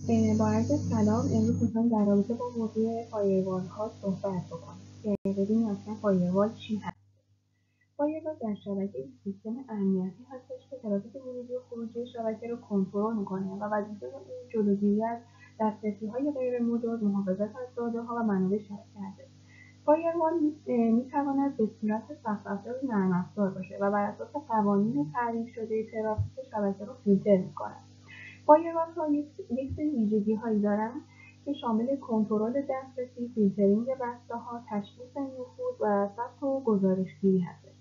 با عرض سلام. امروز میخوایم در رابطه با موضوع فایروال ها صحبت بکنیم که ببینیم اصلا فایروال چی هست. فایروال در شبکه سیستم امنیتی هستش که ترافیک ورودی و خروجی شبکه رو کنترل میکنه و وظیفه اون جلوگیری از دسترسی‌های غیرمجاز، محافظت از داده‌ها و منابع شبکه هستش. فایروال میتواند به صورت سخت‌افزار نرم افزار باشه و بر اساس قوانین تعریف شده ترافیک شبکه رو فیلتر میکنه. فایروال‌ها یک سری ویژگی‌هایی دارند که شامل کنترل دسترسی، فیلترینگ بسته‌ها، تشخیص نفوذ و ثبت و گزارش‌گیری هستش.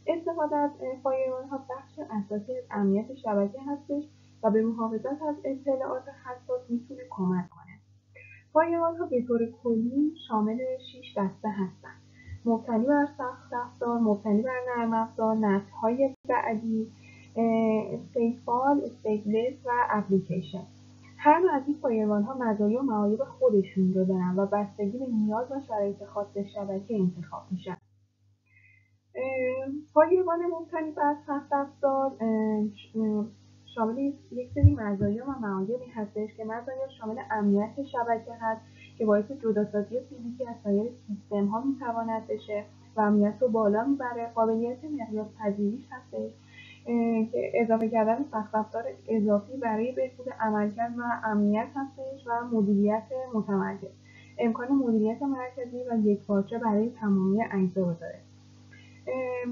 استفاده از فایروال‌ها بخش اساسی از امنیت شبکه هستش و به محافظت از اطلاعات حساس میتونه کمک کنه. فایروال‌ها به طور کلی شامل 6 دسته هستند: مبتنی بر سخت افزار، مبتنی بر نرم افزار، نسل‌های بعدی، استیفال، استیتلس و اپلیکیشن. هر نوع از این فایروال‌ها مزایا و معایب خودشون رو دارن و بستگی به نیاز و شرایط خاص شبکه انتخاب میشن. فایروال مبتنی بر سخت افزار شامل یک سری مزایا و معایبی هستش که مزایا شامل امنیت شبکه هست که باعث جداسازی فیزیکی از سایر سیستم ها میتواند بشه و امنیت رو بالا میبره. قابلیت مقیاس پذیریش هستش که اضافه کردن سخت افزار اضافی برای بهبود عملکرد و امنیت هستش و مدیریت متمرکز، امکان مدیریت مرکزی و یکپارچه برای تمامی اجزا رو داره.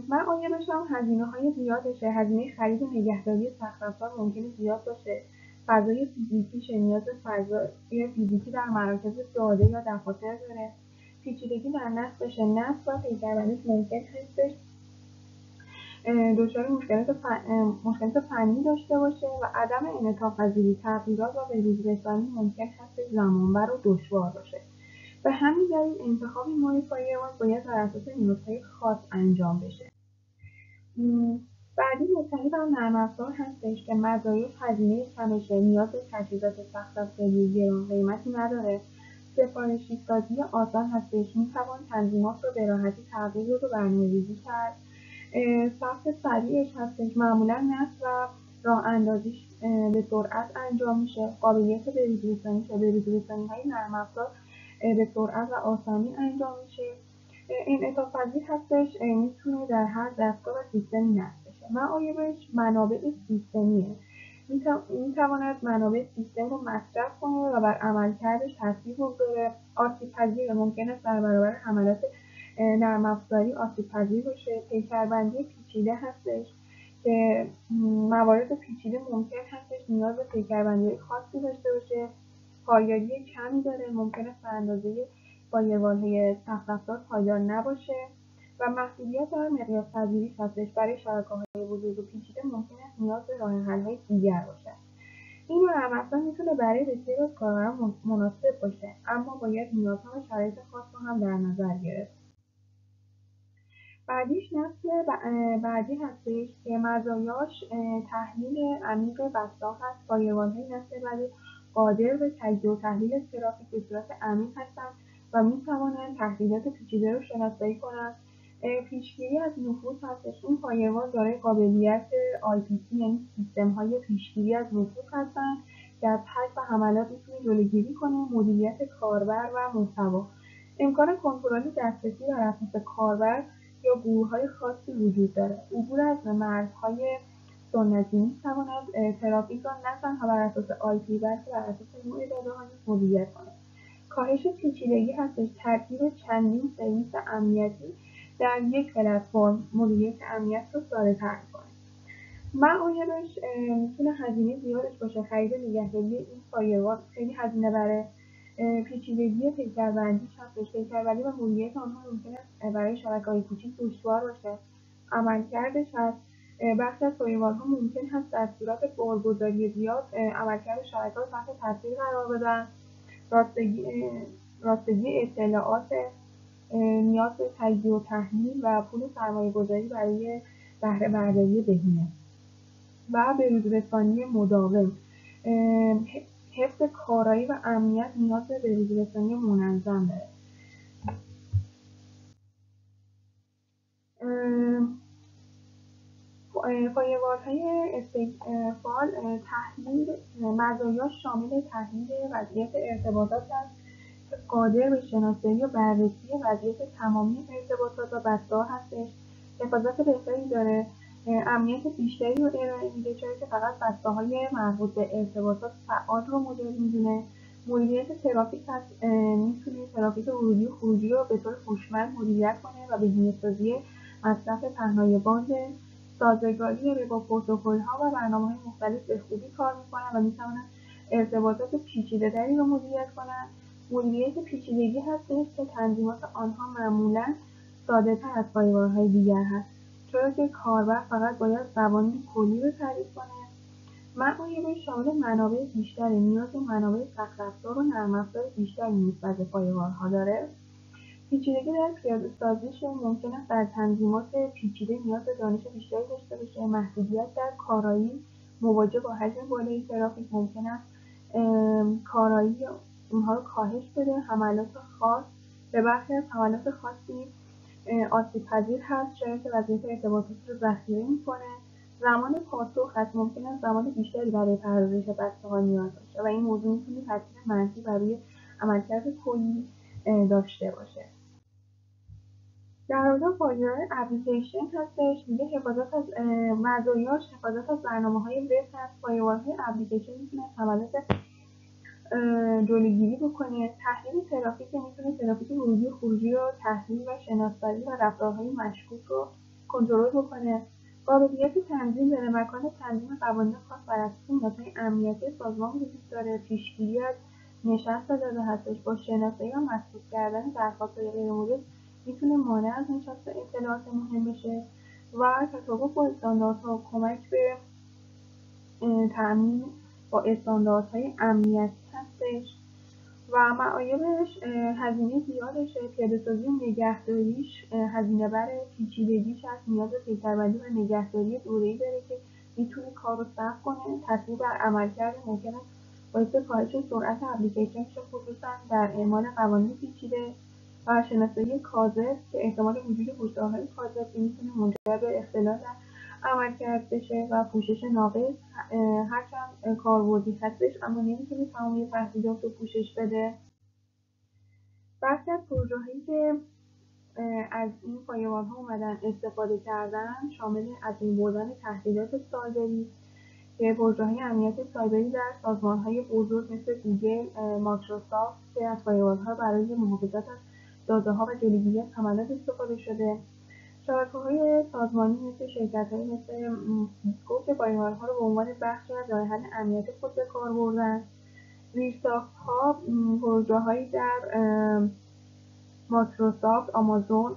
معایبش هم هزینه‌های زیادشه. هزینه خرید و نگهداری سخت افزار ممکنه زیاد باشه. فضای فیزیکیش نیاز به فضای فیزیکی در مراکز داده یا دفاتر داره. پیچیدگی در نصبش، نصب و پیکربندیش ممکن هستش دچار مشکلات فنی داشته باشه و عدم انعطاف‌پذیری، تغییرات و به‌روزرسانی ممکن هست زمانبر و دشوار باشه. به همین دلیل انتخاب نوع فایروال باید بر اساس نیازهای خاص انجام بشه. بعدی مبتنی بر نرم افزار هستش که مزایاش هزینه کمشه، نیاز به تجهیزات سخت افزاری گران قیمتی نداره، سفارشی سازی آسان هستش، میتوان تنظیمات رو به راحتی تغییر داد و برنامه‌ریزی کرد. ثبت سریعش هستش، معمولا نصب و راه اندازیش به سرعت انجام میشه. قابلیت به‌روزرسانی که به‌روزرسانی‌های نرم افزار به سرعت و آسانی انجام میشه. انعطاف‌پذیر هستش، میتونه در هر دستگاه و سیستمی نصب بشه. معایبش منابع سیستمیه، میتواند منابع سیستم رو مصرف کنه و بر عملکردش تاثیر بگذاره. آسیب‌پذیر، ممکن است در برابر حملات نرم افزاری آسیب‌پذیر باشه. پیکربندی پیچیده هستش که موارد پیچیده ممکن هستش نیاز به پیکربندی خاصی داشته باشه. پایداری کمی داره، ممکن است به اندازه فایروال‌های سخت افزار پایدار نباشه و محدودیت در مقیاس پذیریش هستش. برای شبکه‌های بزرگ و پیچیده ممکن است نیاز به راه حل‌های دیگر باشد. این نرم افزار میتونه برای بسیاری از کاربران مناسب باشه، اما باید نیازها و شرایط خاص رو هم در نظر گرفت. بعدیش نسل بعدی هستش که مزایاش تحلیل عمیق بسته‌ها هست. فایروال‌های نسل بعدی قادر به تجزیه و تحلیل ترافیک به صورت عمیق هستند و می‌توانند تهدیدات پیچیده رو شناسایی کنند. پیشگیری از نفوذ هستش. این فایروال دارای قابلیت IPC یعنی سیستم‌های پیشگیری از نفوذ هستند که از هک و حملات میتونه جلوگیری کنه. مدیریت کاربر و محتوا، امکان کنترل دسترسی بر اساس کاربر یا گروه‌های خاصی وجود داره. عبور از مرزهای سنتی می‌تواند ترافیک را نه تنها بر اساس IP بلکه بر اساس نوع داده‌ها نیز مدیریت کند. کاهش پیچیدگی هستش. ترکیب چندین سرویس امنیتی در یک پلتفرم مدیریت امنیت رو ساده‌تر می‌کنه. معایبش میتونه هزینه زیادش باشه. خرید و نگهداری این فایروال خیلی هزینه بره. پیچیدگی پیکربندیش هستش. پیکربندی و مدیریت آنها ممکن است برای شبکه‌های کوچیک دشوار باشه. عملکردش هست. بخشی از فایروال‌ها ممکن هست در صورت بارگذاری زیاد عملکرد شبکه‌ها رو تحت تاثیر قرار بدن. راستگی اطلاعات، نیاز به تجزیه و تحلیل و پول سرمایه‌گذاری برای بهره برداری بهینه و به‌روزرسانی مداوم. حفظ کارایی و امنیت نیاز به به‌روزرسانی منظم داره. فایروال‌های استیت‌فال مزایاش شامل تحلیل وضعیت ارتباطات است که قادر به شناسایی و بررسی وضعیت تمامی ارتباطات و بسته‌ها هستش. حفاظت بهتری داره، امنیت بیشتری رو ارائه میده، چرا که فقط بسته‌های مربوط به ارتباطات فعال رو مدیر میدونه. مدیریت ترافیک هست، میتونه ترافیک ورودی و خروجی رو به طور هوشمند مدیریت کنه و بهینه‌سازی مصرف پهنای باند سازگاری داره با پروتکل‌ها و برنامه‌های مختلف به خوبی کار می‌کنن و می‌توانن ارتباطات پیچیده‌تری رو مدیریت کنن. مدیریت پیچیدگی هستش که تنظیمات آنها معمولاً ساده‌تر از فایروال‌های دیگر هست، چرا که کاربر فقط باید قوانین کلی رو تعریف کنه. معایب شامل منابع بیشتری، نیاز به منابع سخت‌افزار و نرم افزار بیشتری نسبت به فایروال‌ها داره. پیچیدگی در پیاده‌سازیش ممکن است در تنظیمات پیچیده نیاز به دانش بیشتری داشته باشه. محدودیت در کارایی مواجه با حجم بالای ترافیک ممکن است کارایی اونها رو کاهش بده. حملات خاص به برخی از حملات خاصی آسیب‌پذیر هست، چرا که وضعیت ارتباطات رو ذخیره می‌کنه. زمان پاسخ هست، ممکن است زمان بیشتری برای پردازش بسته‌ها نیاز باشه و این موضوع می‌تونه تاثیر منفی بر روی عملکرد کلی داشته باشه. در مورد فایل‌های اپلیکیشن هستش، میگه حفاظت از مزایاش حفاظت از برنامه‌های وب هست. فایروال‌های اپلیکیشن میتونه حملات جلوگیری بکنه. تحلیل ترافیک میتونه ترافیک ورودی و خروجی رو تحلیل و شناسایی و رفتارهای مشکوک رو کنترل بکنه. قابلیت تنظیم داره، مکان تنظیم قوانین خاص بر اساس نیازهای امنیتی سازمان وجود داره. پیشگیری از نشست داده هستش، با شناسایی و مسدود کردن درخواست‌های غیرمورد میتونه مانع از نشست اطلاعات مهم بشه و تطابق با استانداردها کمک به تأمین با استانداردهای امنیتی هستش و معایبش هزینه زیادشه، پیاده‌سازی و نگهداریش هزینه بره، پیچیدگیش هست، نیاز به پیکربندی و نگهداری دوره‌ای داره که میتونه کار رو سخت کنه. تاثیر بر عملکرد ممکن است باعث کاهش سرعت اپلیکیشن شه، خصوصا در اعمال قوانین پیچیده و شناسایی کاذب که احتمال وجود هشدارهای کاذب میتونه منجر به اختلال در عملکرد بشه و پوشش ناقص. هرچند کاربردی هستش اما نمیتونه تمامی تهدیدات رو پوشش بده. برخی از پروژه‌هایی که از این فایروال‌ها اومدن استفاده کردن شامل از این بردن تهدیدات سایبری که پروژه‌های امنیت سایبری در سازمان‌های بزرگ مثل گوگل، مایکروسافت که از فایروال‌ها برای محافظت از داده‌ها و جلوگیری از حملات استفاده شده. شبکه‌های سازمانی مثل شرکت‌هایی مثل سیسکو که فایروال‌ها رو به عنوان بخشی از راه‌حل امنیت خود به کار بردن. زیرساخت‌ها پروژه‌هایی در مایکروسافت، آمازون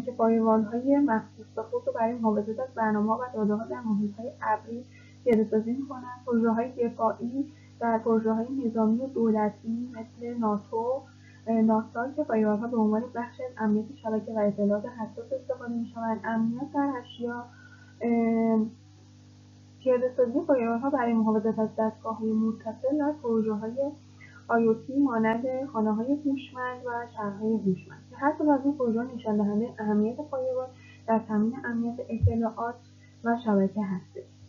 که فایروال‌های مخصوص به خود رو برای محافظت از برنامه‌ها و داده‌ها در محیط‌های ابری پیاده‌سازی می‌کنند. پروژه‌های دفاعی در پروژه‌های نظامی و دولتی مثل ناسا که فایروال‌ها به عنوان بخشی از امنیت شبکه و اطلاعات حساس استفاده می‌شوند. امنیت در اشیا، پیاده‌سازی فایروال‌ها برای محافظت از دستگاه‌های متصل در پروژه‌های IoT مانند خانه‌های هوشمند و شهرهای هوشمند که هر کدام از این پروژه‌ها نشان‌دهنده اهمیت فایروال در تامین امنیت اطلاعات و شبکه هستش.